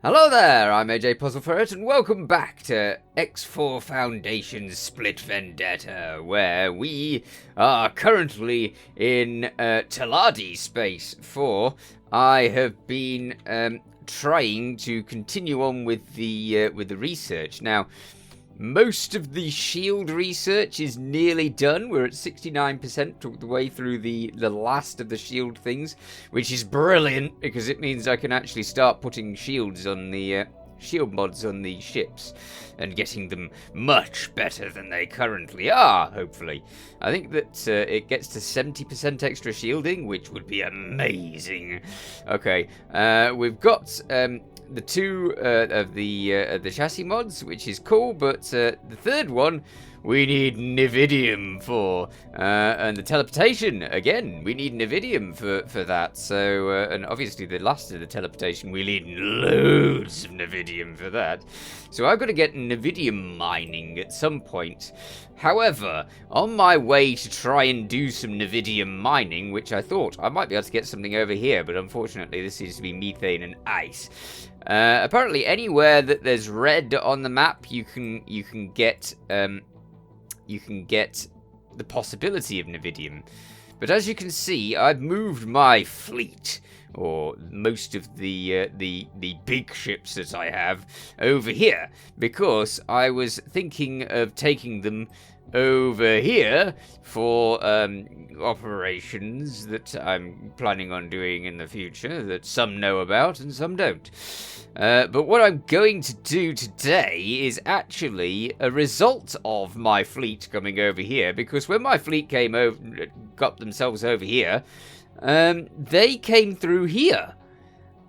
Hello there, I'm AJ PuzzleFerret, and welcome back to X4 Foundation's Split Vendetta, where we are currently in Taladi Space 4. I have been trying to continue on with the research. Now, most of the shield research is nearly done. We're at 69% the way through the last of the shield things, which is brilliant because it means I can actually start putting shields on the shield mods on the ships and getting them much better than they currently are, hopefully. I think that it gets to 70% extra shielding, which would be amazing. Okay, we've got the two of the chassis mods, which is cool, but the third one we need Nividium for, and the teleportation again we need Nividium for that. So and obviously the last of the teleportation we need loads of Nividium for that. So I've got to get Nividium mining at some point. However, on my way to try and do some Nividium mining, which I thought I might be able to get something over here, but unfortunately this seems to be methane and ice. Apparently, anywhere that there's red on the map, you can get the possibility of Nividium. But as you can see, I've moved my fleet, or most of the big ships that I have, over here because I was thinking of taking them over here for operations that I'm planning on doing in the future that some know about and some don't. But what I'm going to do today is actually a result of my fleet coming over here, because when my fleet came over, got themselves over here, they came through here.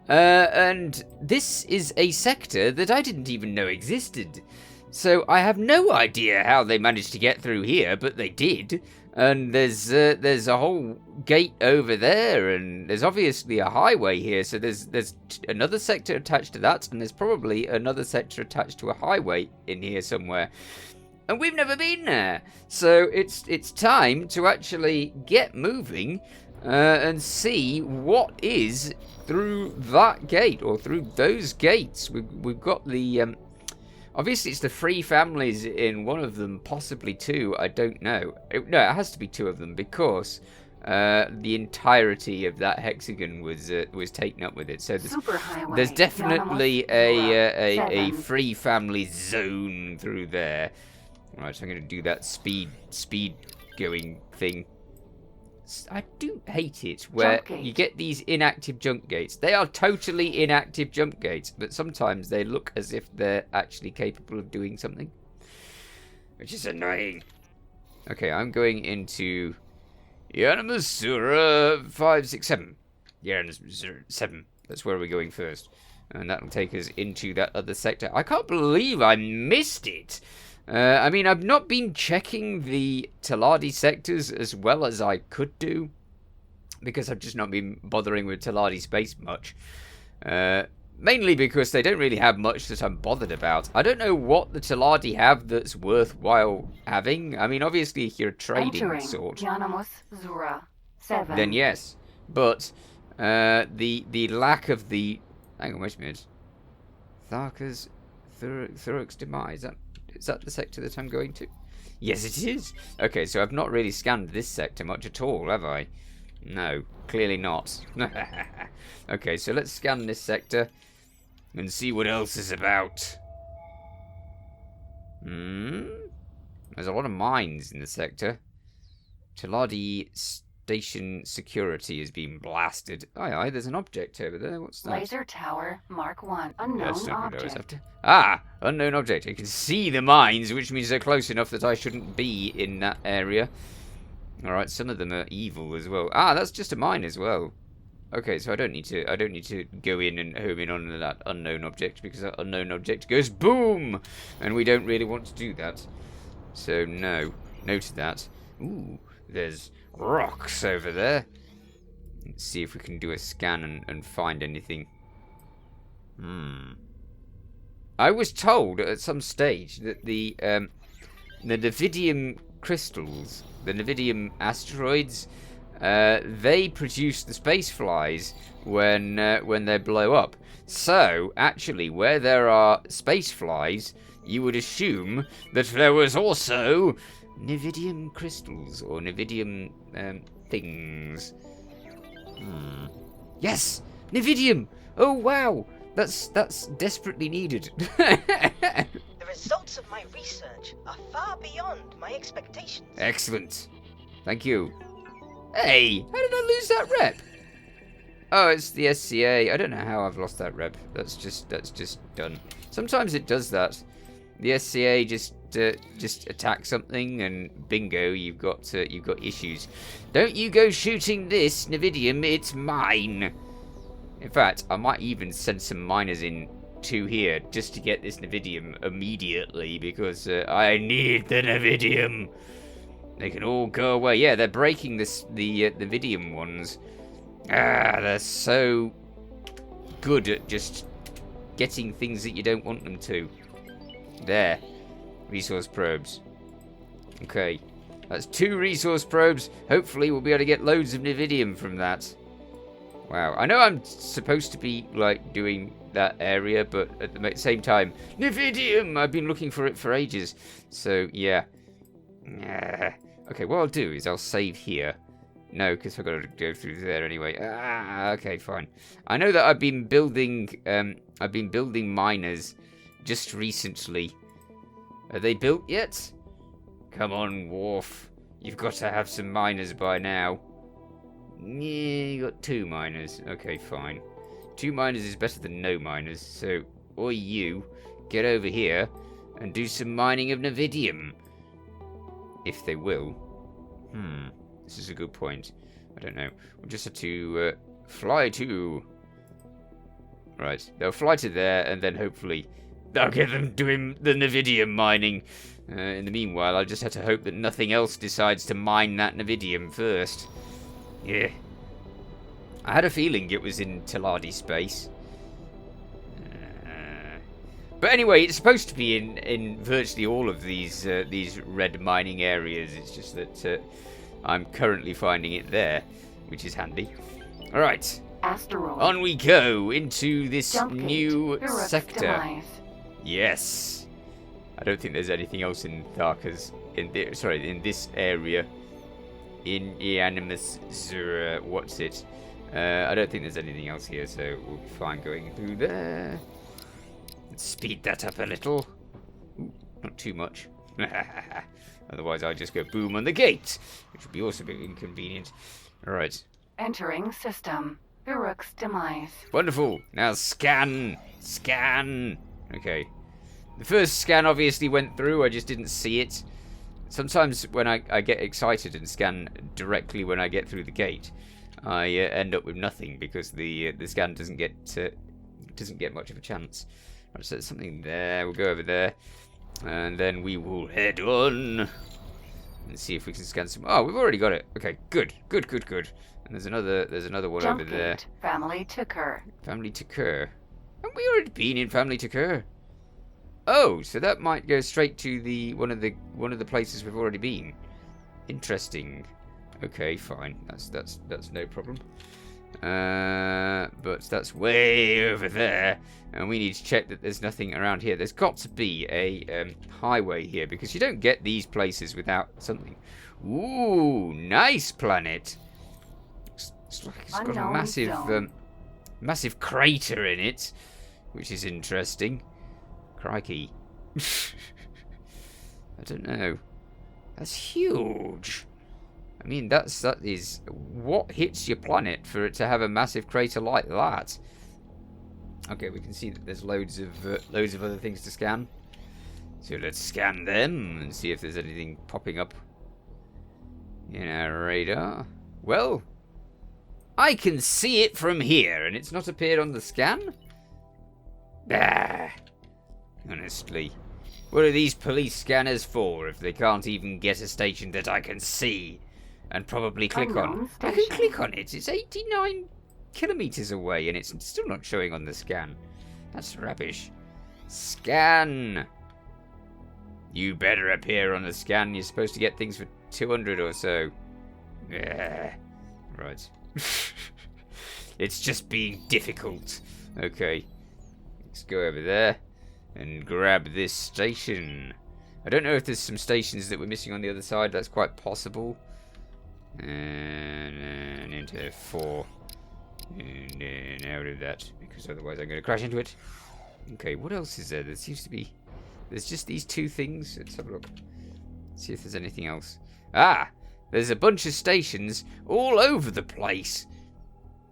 And this is a sector that I didn't even know existed. So I have no idea how they managed to get through here, but they did. And there's a whole gate over there, and there's obviously a highway here. So there's another sector attached to that, and there's probably another sector attached to a highway in here somewhere. And we've never been there. So it's time to actually get moving and see what is through that gate, or through those gates. We've got the obviously, it's the 3 families in one of them, possibly 2. I don't know. No, it has to be 2 of them because the entirety of that hexagon was taken up with it. So there's definitely a 3 family zone through there. Right, so I'm going to do that speed going thing. I do hate it where you get these inactive jump gates. They are totally inactive jump gates, but sometimes they look as if they're actually capable of doing something, which is annoying. Okay, I'm going into Yanamasura 567. Yanamasura 7. That's where we're going first. And that'll take us into that other sector. I can't believe I missed it. I mean, I've not been checking the Taladi sectors as well as I could do, because I've just not been bothering with Taladi space much. Mainly because they don't really have much that I'm bothered about. I don't know what the Taladi have that's worthwhile having. I mean, obviously, if you're a trading sort, then yes. But the lack of the... Hang on, wait a minute. Thuruks Demise. Is that the sector that I'm going to? Yes, it is. Okay, so I've not really scanned this sector much at all, have I? No, clearly not. Okay, so let's scan this sector and see what else is about. There's a lot of mines in the sector. Taladi Station security is being blasted. Aye, there's an object over there. What's that? Laser tower, Mark 1. Unknown object. Unknown object. You can see the mines, which means they're close enough that I shouldn't be in that area. Alright, some of them are evil as well. That's just a mine as well. Okay, so I don't need to go in and home in on that unknown object, because that unknown object goes boom! And we don't really want to do that. So no. No to that. Ooh, there's rocks over there. Let's see if we can do a scan and find anything. I was told at some stage that the Nividium crystals, the Nividium asteroids, they produce the space flies when they blow up. So, actually, where there are space flies, you would assume that there was also Nividium crystals or Nividium things. Yes, Nividium. Oh wow, that's desperately needed. The results of my research are far beyond my expectations. Excellent. Thank you. Hey, how did I lose that rep? Oh, it's the SCA. I don't know how I've lost that rep. That's just done. Sometimes it does that. The SCA just attack something, and bingo, you've got issues. Don't you go shooting this Nividium? It's mine. In fact, I might even send some miners in to here just to get this Nividium immediately, because I need the Nividium. They can all go away. Yeah, they're breaking the Nividium ones. They're so good at just getting things that you don't want them to. There. Resource probes. Okay. That's 2 resource probes. Hopefully we'll be able to get loads of Nividium from that. Wow. I know I'm supposed to be, like, doing that area, but at the same time, Nividium! I've been looking for it for ages. So, yeah. Okay, what I'll do is I'll save here. No, because I've got to go through there anyway. Okay, fine. I know that I've been building miners just recently. Are they built yet? Come on, Wharf. You've got to have some miners by now. Yeah, you got 2 miners. Okay, fine. 2 miners is better than no miners. So, or you, get over here and do some mining of Nividium. If they will. This is a good point. I don't know. We'll just have to fly to... Right. They'll fly to there, and then hopefully I'll get them doing the Nividium mining. In the meanwhile, I just have to hope that nothing else decides to mine that Nividium first. Yeah. I had a feeling it was in Teladi space. But anyway, it's supposed to be in virtually all of these red mining areas. It's just that I'm currently finding it there, which is handy. All right. Asteroid. On we go into this Jump new gate. Thuruks sector. Demise. Yes. I don't think there's anything else in Tharka's in this area. In Eanimus Zura, what's it? I don't think there's anything else here, so we'll be fine going through there. Let's speed that up a little. Ooh, not too much. Otherwise, I'll just go boom on the gate, which would be also a bit inconvenient. All right. Entering system. Thuruks Demise. Wonderful. Now scan. Scan. Okay. The first scan obviously went through. I just didn't see it. Sometimes when I get excited and scan directly when I get through the gate, I end up with nothing because the scan doesn't get much of a chance. Right, so there's something there. We'll go over there, and then we will head on and see if we can scan some. Oh, we've already got it. Okay, good. And there's another one Jump over there. gate. Family Tukur. Family Tukur. Haven't we already been in Family Tukur? Oh, so that might go straight to the one of the places we've already been. Interesting. Okay, fine. That's no problem. But that's way over there, and we need to check that there's nothing around here. There's got to be a highway here because you don't get these places without something. Ooh, nice planet. It's like it's got a massive massive crater in it, which is interesting. Crikey. I don't know. That's huge. I mean, that is what hits your planet for it to have a massive crater like that. Okay, we can see that there's loads of other things to scan. So let's scan them and see if there's anything popping up in our radar. Well, I can see it from here, and it's not appeared on the scan. Honestly, what are these police scanners for if they can't even get a station that I can see and probably click on? I can click on it. It's 89 kilometers away, and it's still not showing on the scan. That's rubbish. Scan. You better appear on the scan. You're supposed to get things for 200 or so. Right. It's just being difficult. Okay. Let's go over there and grab this station. I don't know if there's some stations that we're missing on the other side. That's quite possible. And into 4. And out of that, because otherwise I'm going to crash into it. Okay, what else is there? There seems to be... There's just these 2 things. Let's have a look. See if there's anything else. Ah! There's a bunch of stations all over the place.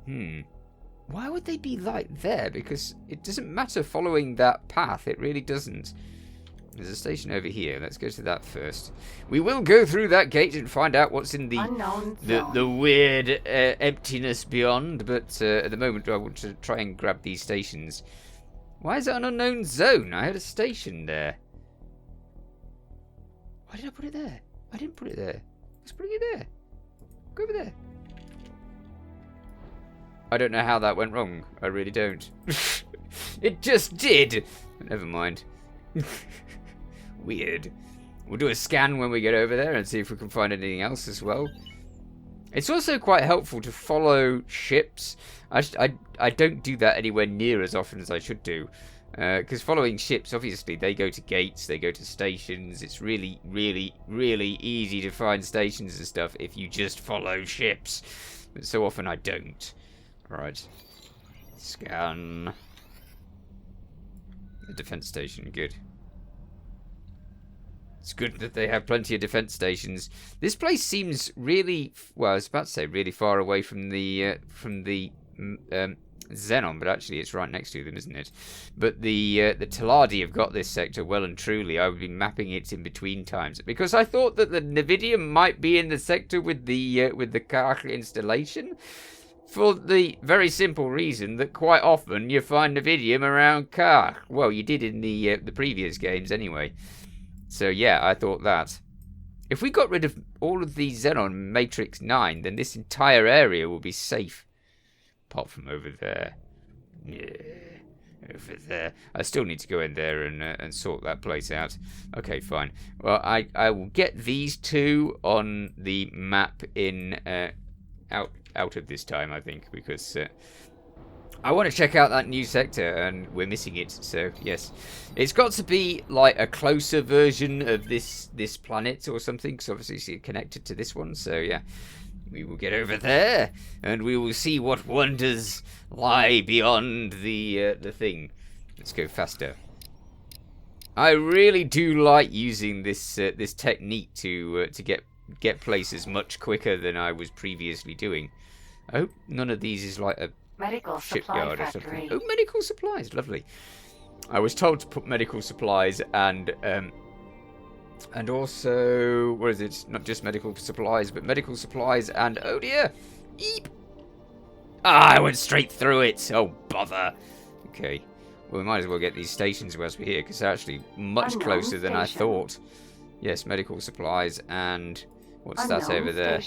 Why would they be like there? Because it doesn't matter following that path. It really doesn't. There's a station over here. Let's go to that first. We will go through that gate and find out what's in the weird emptiness beyond. But at the moment, I want to try and grab these stations. Why is it an unknown zone? I had a station there. Why did I put it there? I didn't put it there. I was putting it there. Go over there. I don't know how that went wrong. I really don't. It just did. Never mind. Weird. We'll do a scan when we get over there and see if we can find anything else as well. It's also quite helpful to follow ships. I don't do that anywhere near as often as I should do. Because following ships, obviously, they go to gates, they go to stations. It's really, really, really easy to find stations and stuff if you just follow ships. But so often I don't. Right. Scan. The defense station, good. It's good that they have plenty of defense stations. This place seems really, well, I was about to say really far away from the Xenon, but actually it's right next to them, isn't it? But the Teladi have got this sector well and truly. I would be mapping it in between times because I thought that the Navidium might be in the sector with the Kark installation, for the very simple reason that quite often you find Navidium around Kark. Well, you did in the previous games anyway. So yeah, I thought that. If we got rid of all of the Xenon Matrix 9, then this entire area will be safe. Apart from over there. Yeah, over there. I still need to go in there and sort that place out. Okay, fine. Well, I will get these 2 on the map in out of this time, I think, because I want to check out that new sector, and we're missing it. So yes, it's got to be like a closer version of this planet or something, because obviously it's connected to this one. So yeah. We will get over there, and we will see what wonders lie beyond the thing. Let's go faster. I really do like using this this technique to get places much quicker than I was previously doing. I hope none of these is like a medical shipyard supply or something. factory. Oh, medical supplies, lovely. I was told to put medical supplies and also, what is it? Not just medical supplies, but medical supplies and, oh dear, eep. Ah, I went straight through it. Oh, bother. Okay, well, we might as well get these stations whilst we're here, because they're actually much closer than I thought. Yes, medical supplies and, what's that over there?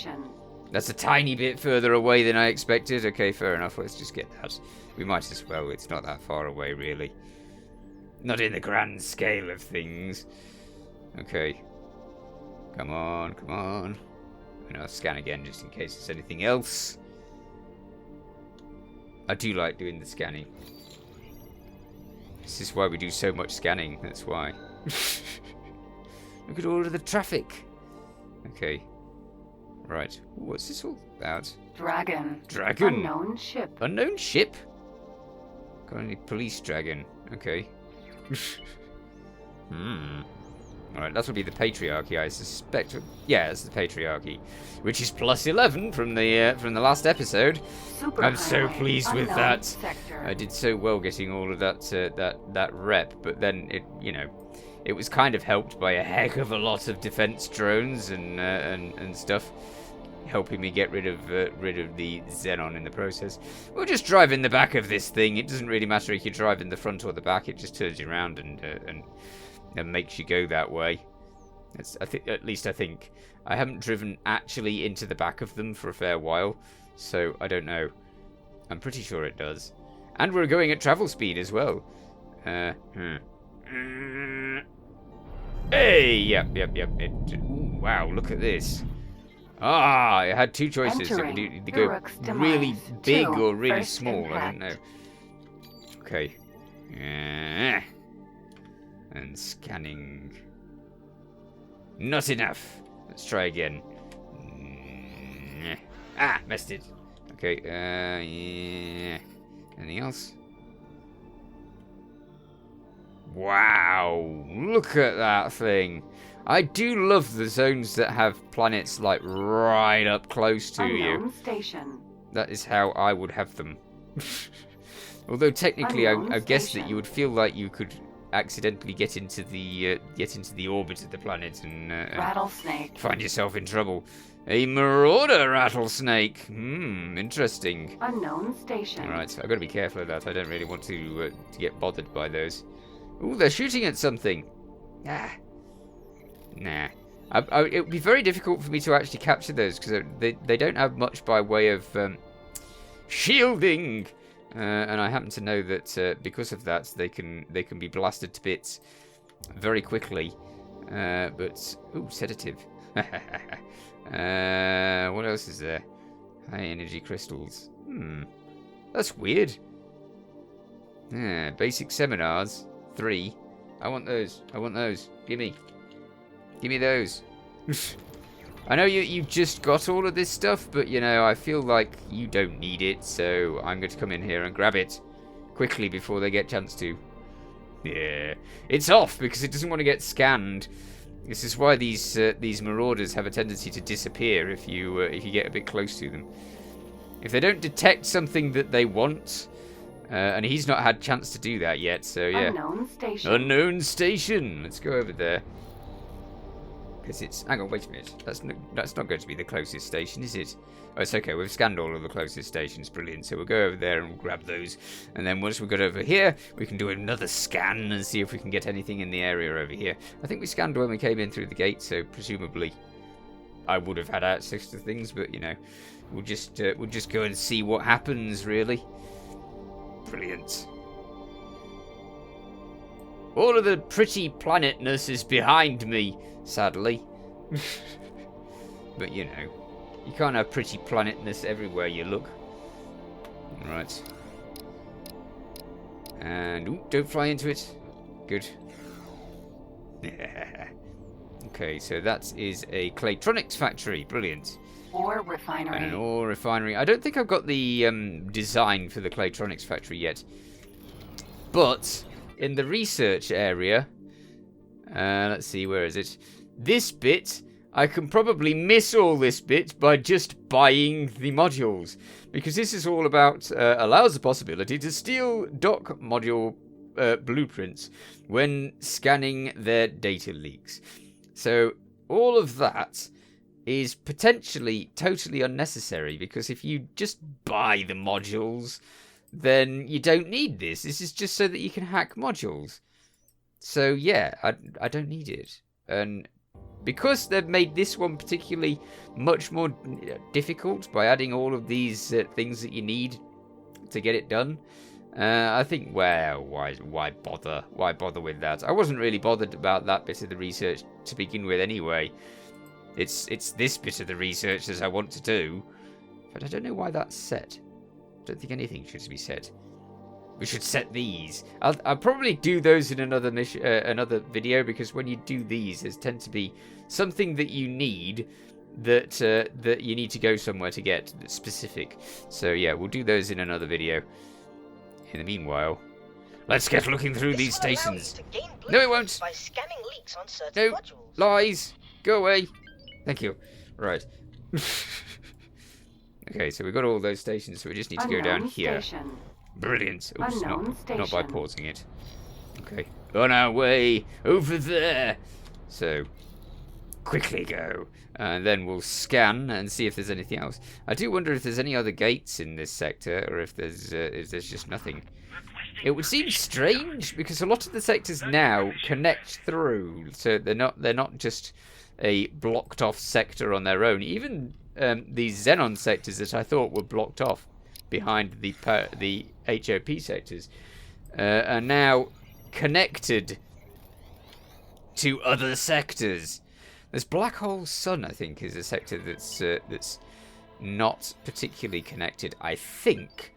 That's a tiny bit further away than I expected. Okay, fair enough. Let's just get that. We might as well. It's not that far away, really. Not in the grand scale of things. Okay. Come on, come on. And I'll scan again just in case there's anything else. I do like doing the scanning. This is why we do so much scanning. That's why. Look at all of the traffic. Okay. Right. What's this all about? Dragon. Dragon. Unknown ship. Unknown ship? Got any police dragon? Okay. Alright, that will be the Patriarchy, I suspect. Yeah, it's the Patriarchy, which is +11 from the last episode. I'm so pleased with that. Sector. I did so well getting all of that that rep, but then it was kind of helped by a heck of a lot of defense drones and stuff, helping me get rid of the Xenon in the process. We'll just drive in the back of this thing. It doesn't really matter if you drive in the front or the back. It just turns you around and makes you go that way. At least I think. I haven't driven actually into the back of them for a fair while, so I don't know. I'm pretty sure it does. And we're going at travel speed as well. Hey, yep. Ooh, wow, look at this. Ah, I had two choices. It would Entering either go Thuruks Demise really big 2, or really first small. I don't know. impact. Okay. Yeah. And scanning. Not enough. Let's try again. Ah, missed it. Okay, yeah. Anything else? Wow, look at that thing. I do love the zones that have planets like right up close to you. Unknown station. That is how I would have them. Although technically, Unknown I guess that station. you would feel like you could accidentally get into the orbit of the planet and Rattlesnake. find yourself in trouble. A marauder rattlesnake. Interesting. Unknown station. Alright, so I've got to be careful of that. I don't really want to get bothered by those. Ooh, they're shooting at something. Ah. Nah. It would be very difficult for me to actually capture those because they don't have much by way of shielding. And I happen to know that because of that, they can be blasted to bits very quickly. But ooh, sedative. What else is there? High energy crystals. That's weird. Basic seminars 3. I want those. Gimme those. I know you just got all of this stuff, but you know, I feel like you don't need it, so I'm going to come in here and grab it quickly before they get a chance to. Yeah, it's off because it doesn't want to get scanned. This is why these marauders have a tendency to disappear if you get a bit close to them. If they don't detect something that they want, and he's not had a chance to do that yet, so yeah. Unknown station. Unknown station. Let's go over there. Because it's... Hang on, wait a minute. That's not going to be the closest station, is it? Oh, it's okay. We've scanned all of the closest stations. Brilliant. So we'll go over there and we'll grab those. And then once we've got over here, we can do another scan and see if we can get anything in the area over here. I think we scanned when we came in through the gate, so presumably I would have had access to things, but, you know, we'll just go and see what happens, really. Brilliant. All of the pretty planetness is behind me, sadly. But you know, you can't have pretty planetness everywhere you look. Right. And ooh, don't fly into it. Good. Okay, so that is a Claytronics factory. Brilliant. Ore refinery. And an ore refinery. I don't think I've got the design for the Claytronics factory yet. But in the research area, let's see, where is it? This bit, I can probably miss all this bit by just buying the modules. Because this is all about, allows the possibility to steal dock module blueprints when scanning their data leaks. So all of that is potentially totally unnecessary, because if you just buy the modules, then you don't need this. This is just so that you can hack modules. So yeah, I don't need it. And because they've made this one particularly much more difficult by adding all of these things that you need to get it done, I think, well, why bother? Why bother with that? I wasn't really bothered about that bit of the research to begin with anyway. It's this bit of the research that I want to do, but I don't know why that's set. I don't think anything should be set. We should set these. I'll probably do those in another video, because when you do these, there tends to be something that you need that you need to go somewhere to get that's specific. So yeah, we'll do those in another video. In the meanwhile, let's get looking through these stations. No, it won't. By scanning leaks on certain No, modules. lies. Go away. Thank you. Right. Okay, so we've got all those stations, so we just need to go down here. Station. Brilliant. Oops, Unknown not by station. pausing it. Okay. On our way over there. So, quickly go. And then we'll scan and see if there's anything else. I do wonder if there's any other gates in this sector, or if there's just nothing. It would seem strange, because a lot of the sectors now connect through, so they're not just a blocked off sector on their own. Even these Xenon sectors that I thought were blocked off behind the HOP sectors are now connected to other sectors. There's Black Hole Sun, I think, is a sector that's not particularly connected, I think.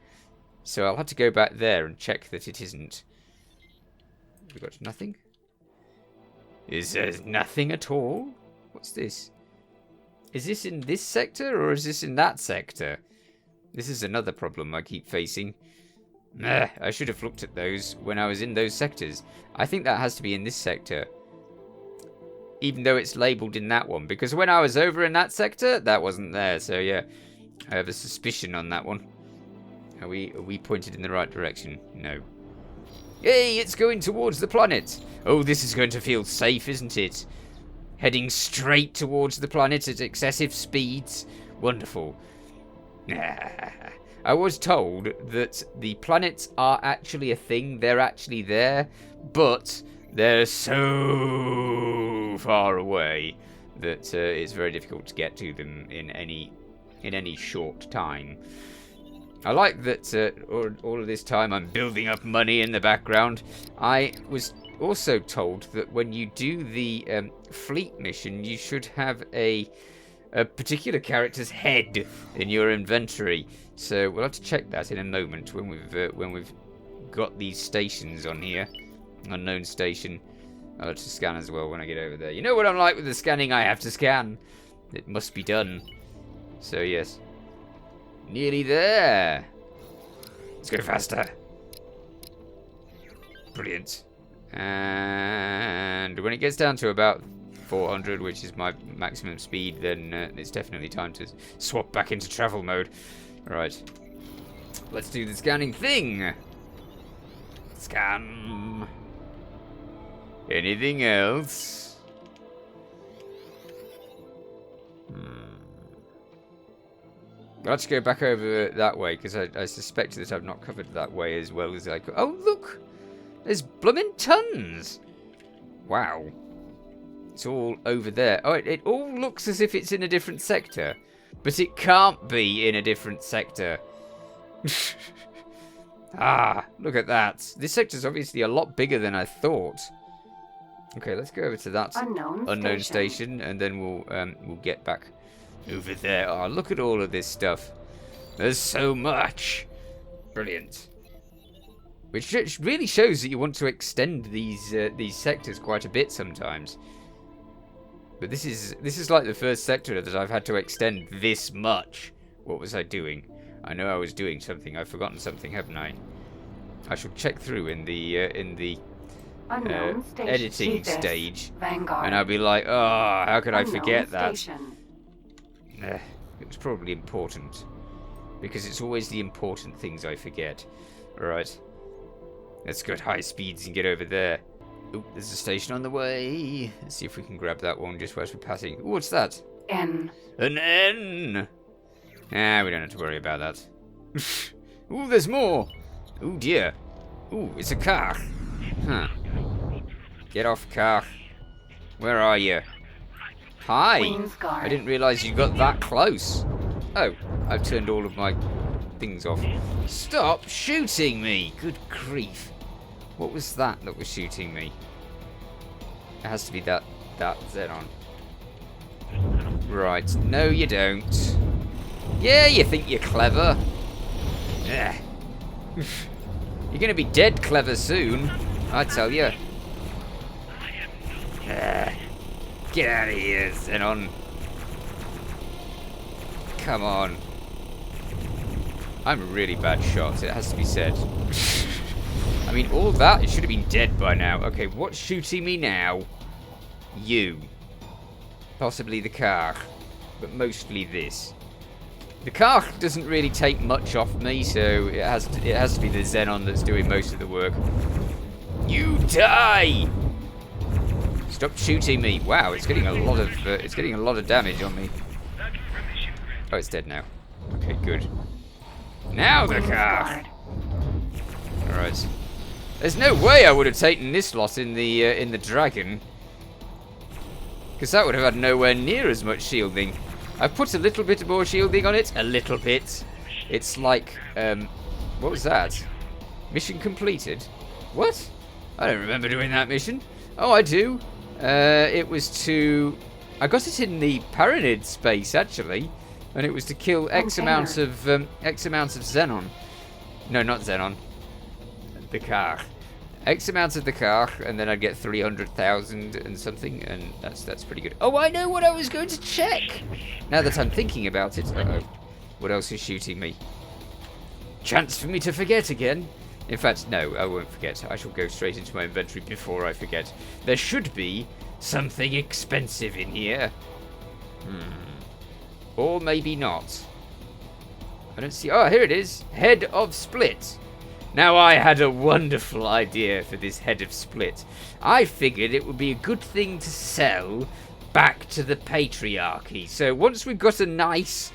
So I'll have to go back there and check that it isn't. We got nothing? Is there nothing at all? What's this? Is this in this sector or is this in that sector? This is another problem I keep facing. I should have looked at those when I was in those sectors. I think that has to be in this sector. Even though it's labelled in that one. Because when I was over in that sector, that wasn't there. So yeah, I have a suspicion on that one. Are we pointed in the right direction? No. Hey, it's going towards the planet. Oh, this is going to feel safe, isn't it? Heading straight towards the planet at excessive speeds. Wonderful. I was told that the planets are actually a thing. They're actually there. But they're so far away that it's very difficult to get to them in any short time. I like that all of this time I'm building up money in the background. I was also told that when you do the fleet mission, you should have a particular character's head in your inventory. So we'll have to check that in a moment when we've got these stations on here. Unknown station. I'll have to scan as well when I get over there. You know what I'm like with the scanning? I have to scan. It must be done. So yes. Nearly there. Let's go faster. Brilliant. And when it gets down to about 400, which is my maximum speed, then it's definitely time to swap back into travel mode. Right. Let's do the scanning thing. Scan. Anything else? Let's go back over that way, because I suspect that I've not covered that way as well as I could. Oh, look! There's bloomin' tons! Wow. It's all over there. Oh, it all looks as if it's in a different sector. But it can't be in a different sector. Ah, look at that. This sector's obviously a lot bigger than I thought. Okay, let's go over to that unknown station, and then we'll get back over there. Oh, look at all of this stuff. There's so much. Brilliant. Which really shows that you want to extend these sectors quite a bit sometimes. But this is like the first sector that I've had to extend this much. What was I doing? I know I was doing something. I've forgotten something, haven't I? I shall check through in the editing stage, Vanguard. and I'll be like, oh, how could I Unknown forget that? station. It was probably important, because it's always the important things I forget. Alright, let's go at high speeds and get over there. Oh, there's a station on the way. Let's see if we can grab that one just whilst we're passing. Ooh, what's that? N. An N! Ah, we don't have to worry about that. Ooh, there's more! Ooh, dear. Ooh, it's a car. Huh. Get off, car. Where are you? Hi! Queen's Guard. I didn't realise you got that close. Oh, I've turned all of my things off. Stop shooting me! Good grief. What was that was shooting me? It has to be that Xenon. Right. No, you don't. Yeah, you think you're clever. Yeah. You're going to be dead clever soon, I tell you. Get out of here, Xenon. Come on. I'm a really bad shot, it has to be said. I mean, all that, it should have been dead by now. Okay, what's shooting me now? You. Possibly the car, but mostly this. The car doesn't really take much off me, so it has to be the Xenon that's doing most of the work. You die! Stop shooting me! Wow, it's getting a lot of damage on me. Oh, it's dead now. Okay, good. Now the car. All right. There's no way I would have taken this lot in the dragon, because that would have had nowhere near as much shielding. I've put a little bit more shielding on it. A little bit. It's like, what was that? Mission completed. What? I don't remember doing that mission. Oh, I do. It was to... I got it in the Paranid space actually, and it was to kill X amount of Xenon. No, not Xenon. The car. X amount of the car, and then I'd get 300,000 and something, and that's pretty good. Oh, I know what I was going to check. Now that I'm thinking about it. Uh-oh. What else is shooting me? Chance for me to forget again. In fact, no, I won't forget. I shall go straight into my inventory before I forget. There should be something expensive in here. Or maybe not. I don't see... Oh, here it is. Head of Split. Now, I had a wonderful idea for this Head of Split. I figured it would be a good thing to sell back to the Patriarchy. So once we've got a nice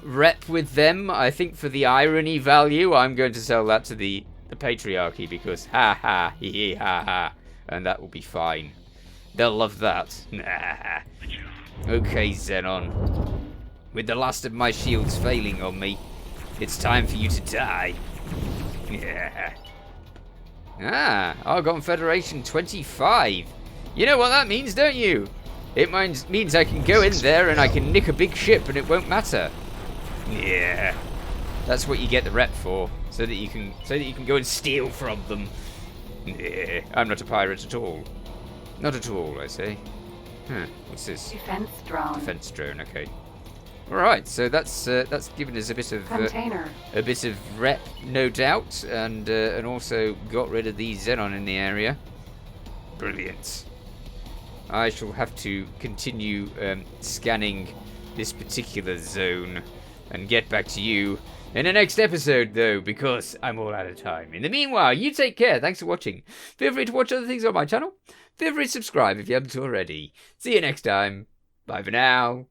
rep with them, I think for the irony value, I'm going to sell that to the Patriarchy because ha ha, hee hee ha ha. And that will be fine. They'll love that. Nah. Okay, Xenon. With the last of my shields failing on me, it's time for you to die. Yeah. Argon Federation 25. You know what that means, don't you? It means I can go in there and I can nick a big ship and it won't matter. Yeah. That's what you get the rep for, so that you can go and steal from them. Yeah. I'm not a pirate at all. Not at all, I say. What's this? Defense drone. Defense drone. Okay. All right. So that's given us a bit of Container. a bit of rep, no doubt, and also got rid of the Xenon in the area. Brilliant. I shall have to continue scanning this particular zone and get back to you in the next episode, though, because I'm all out of time. In the meanwhile, you take care. Thanks for watching. Feel free to watch other things on my channel. Feel free to subscribe if you haven't already. See you next time. Bye for now.